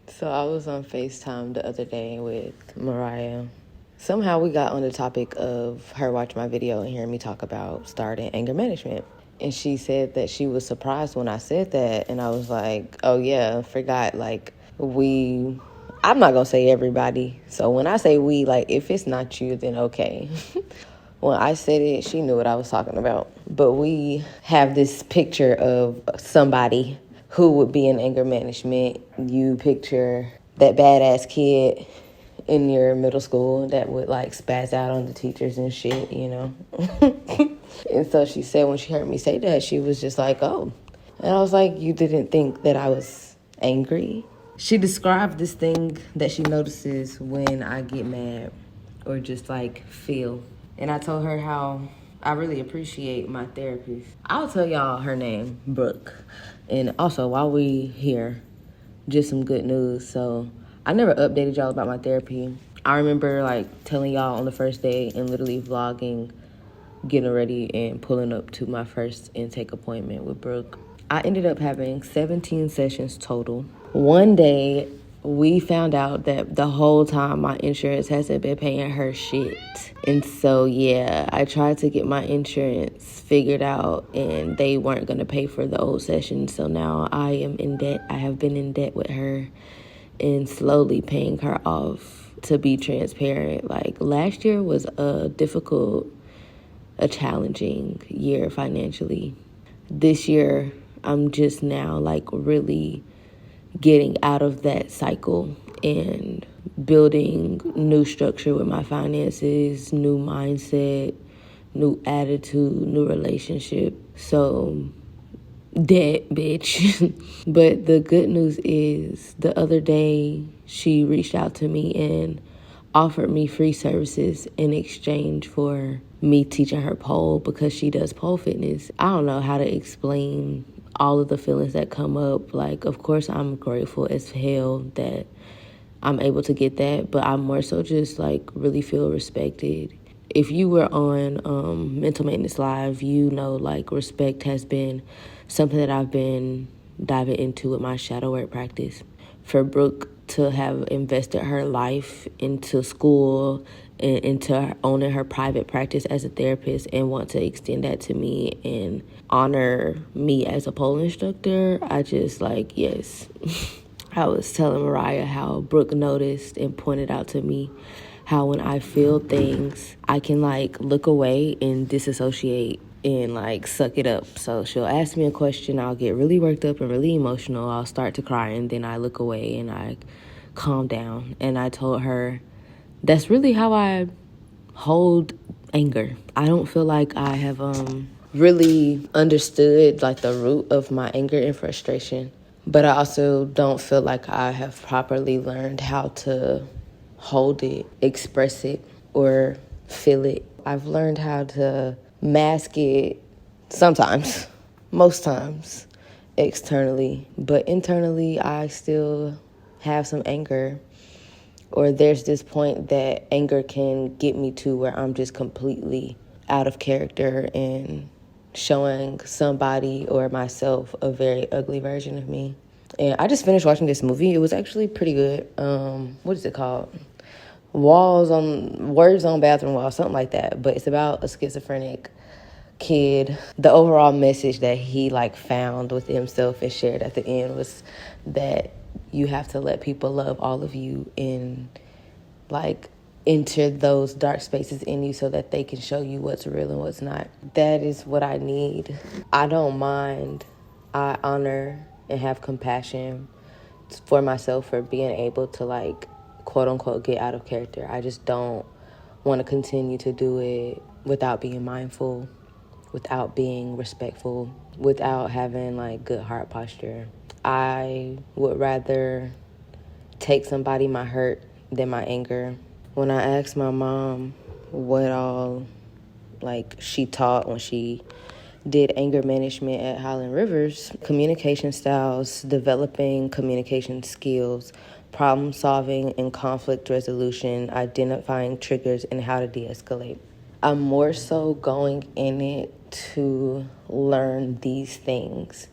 So I was on FaceTime the other day with Mariah. Somehow we got on the topic of her watching my video and hearing me talk about starting anger management. And she said that she was surprised when I said that. And I was like, oh yeah, I forgot. I'm not going to say everybody. So when I say we, if it's not you, then okay. When I said it, she knew what I was talking about. But we have this picture of somebody who would be in anger management. You picture that badass kid in your middle school that would spaz out on the teachers and shit, you know. And so she said when she heard me say that, she was just like, oh. And I was like, you didn't think that I was angry? She described this thing that she notices when I get mad or just feel. And I told her how I really appreciate my therapist. I'll tell y'all her name, Brooke. And also, while we here, just some good news. So I never updated y'all about my therapy. I remember telling y'all on the first day and literally vlogging, getting ready and pulling up to my first intake appointment with Brooke. I ended up having 17 sessions total. One day, we found out that the whole time my insurance hasn't been paying her shit. And so, yeah, I tried to get my insurance figured out and they weren't going to pay for the old session. So now I am in debt. I have been in debt with her and slowly paying her off. To be transparent, last year was a challenging year financially. This year, I'm just now really getting out of that cycle and building new structure with my finances, new mindset, new attitude, new relationship. So, dead, bitch. But the good news is the other day she reached out to me and offered me free services in exchange for me teaching her pole because she does pole fitness. I don't know how to explain all of the feelings that come up. Of course, I'm grateful as hell that I'm able to get that, but I more so just really feel respected. If you were on Mental Maintenance Live, you know respect has been something that I've been diving into with my shadow work practice. For Brooke to have invested her life into school and into owning her private practice as a therapist and want to extend that to me and honor me as a pole instructor, I just yes. I was telling Mariah how Brooke noticed and pointed out to me how when I feel things, I can look away and disassociate and suck it up. So she'll ask me a question, I'll get really worked up and really emotional, I'll start to cry, and then I look away and I calm down. And I told her that's really how I hold anger. I don't feel like I have really understood the root of my anger and frustration, but I also don't feel like I have properly learned how to hold it, express it, or feel it. I've learned how to mask it sometimes, most times, externally, but internally I still have some anger. Or there's this point that anger can get me to where I'm just completely out of character and showing somebody or myself a very ugly version of me. And I just finished watching this movie. It was actually pretty good. What is it called? Words on Bathroom Walls, something like that. But it's about a schizophrenic kid. The overall message that he found with himself and shared at the end was that you have to let people love all of you and enter those dark spaces in you so that they can show you what's real and what's not. That is what I need. I don't mind. I honor and have compassion for myself for being able to quote unquote get out of character. I just don't want to continue to do it without being mindful, without being respectful, without having good heart posture. I would rather take somebody my hurt than my anger. When I asked my mom what all she taught when she did anger management at Highland Rivers, communication styles, developing communication skills, problem solving and conflict resolution, identifying triggers, and how to de-escalate. I'm more so going in it to learn these things,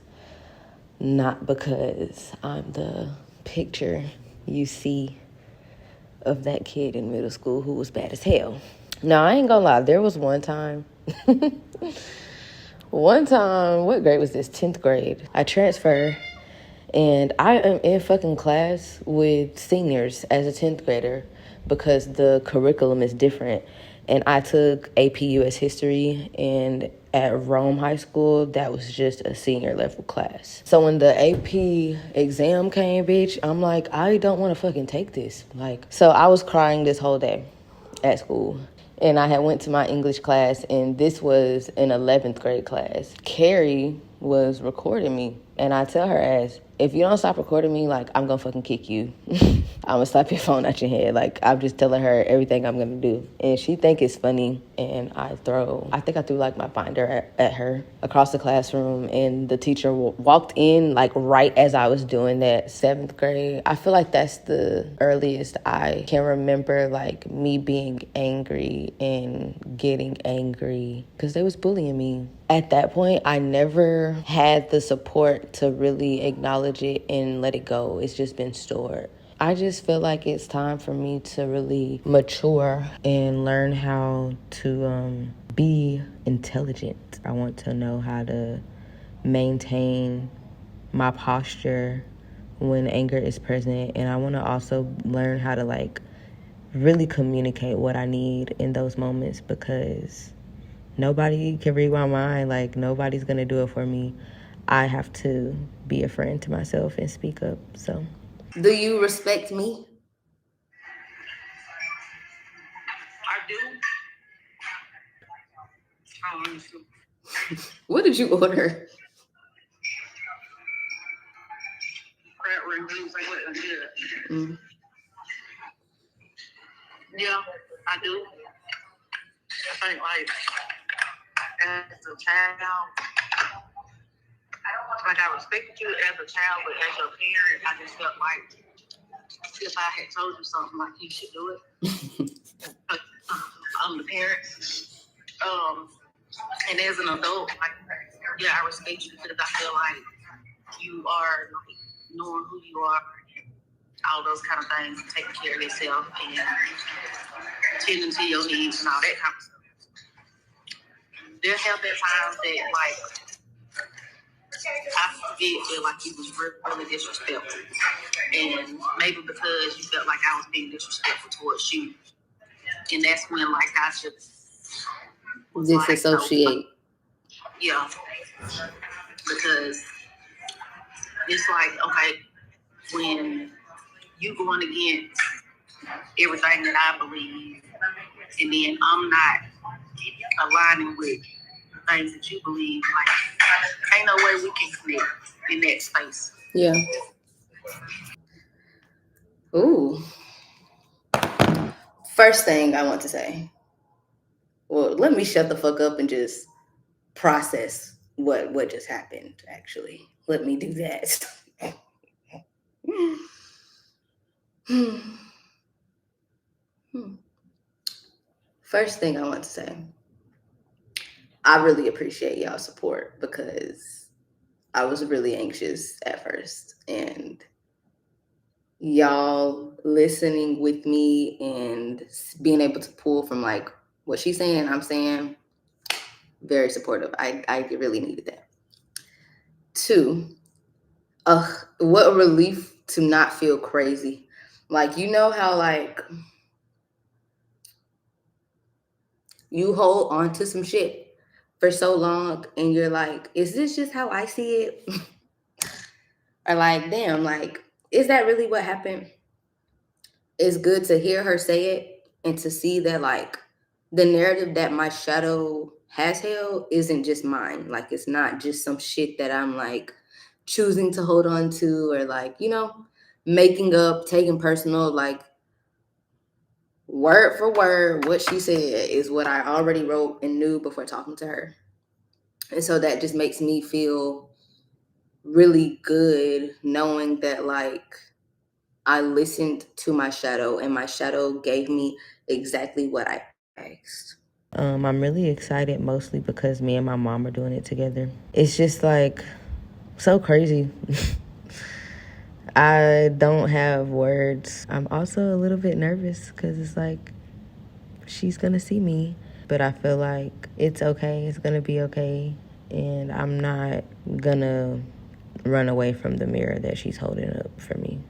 not because I'm the picture you see of that kid in middle school who was bad as hell. Now, I ain't gonna lie, there was one time, what grade was this? 10th grade. I transferred, and I am in fucking class with seniors as a 10th grader because the curriculum is different. And I took AP US History, and at Rome High School, that was just a senior level class. So when the AP exam came, bitch, I'm like, I don't want to fucking take this. So I was crying this whole day at school. And I had went to my English class, and this was an 11th grade class. Carrie was recording me, and I tell her ass, if you don't stop recording me, I'm gonna fucking kick you. I'm gonna slap your phone out your head. I'm just telling her everything I'm gonna do. And she think it's funny, and I think I threw my binder at her across the classroom, and the teacher walked in right as I was doing that. 7th grade. I feel like that's the earliest I can remember me being angry and getting angry because they was bullying me. At that point, I never had the support to really acknowledge it and let it go. It's just been stored. I just feel like it's time for me to really mature and learn how to be intelligent. I want to know how to maintain my posture when anger is present, and I want to also learn how to really communicate what I need in those moments, because nobody can read my mind. Nobody's gonna do it for me. I have to be a friend to myself and speak up. So, do you respect me? I do. What did you order? Crab reviews, I wouldn't do it. Yeah, I do. I think as a child, I respected you as a child, but as your parent, I just felt like if I had told you something, you should do it. But I'm the parent. And as an adult, I respect you because I feel like you are knowing who you are, all those kind of things, taking care of yourself and tending to your needs and all that kind of stuff. There have been times that I forget you was really disrespectful, and maybe because you felt like I was being disrespectful towards you, and that's when I should disassociate. Yeah, because it's okay, when you going against everything that I believe, and then I'm not aligning with the things that you believe, ain't no way we can connect in that space. Yeah. Ooh. First thing I want to say. Well, let me shut the fuck up and just process what just happened, actually. Let me do that. First thing I want to say, I really appreciate y'all's support because I was really anxious at first, and y'all listening with me and being able to pull from what she's saying, I'm saying, very supportive. I really needed that. 2, what a relief to not feel crazy. You know how you hold on to some shit for so long and you're like, is this just how I see it? Or damn, is that really what happened? It's good to hear her say it and to see that the narrative that my shadow has held isn't just mine. It's not just some shit that I'm choosing to hold on to or making up, taking personal. Word for word, what she said is what I already wrote and knew before talking to her. And so that just makes me feel really good knowing that I listened to my shadow and my shadow gave me exactly what I asked. I'm really excited mostly because me and my mom are doing it together. It's just so crazy. I don't have words. I'm also a little bit nervous because it's like she's gonna see me, but I feel like it's okay. It's gonna be okay, and I'm not gonna run away from the mirror that she's holding up for me.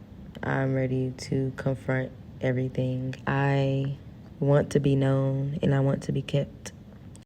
I'm ready to confront everything. I want to be known and I want to be kept.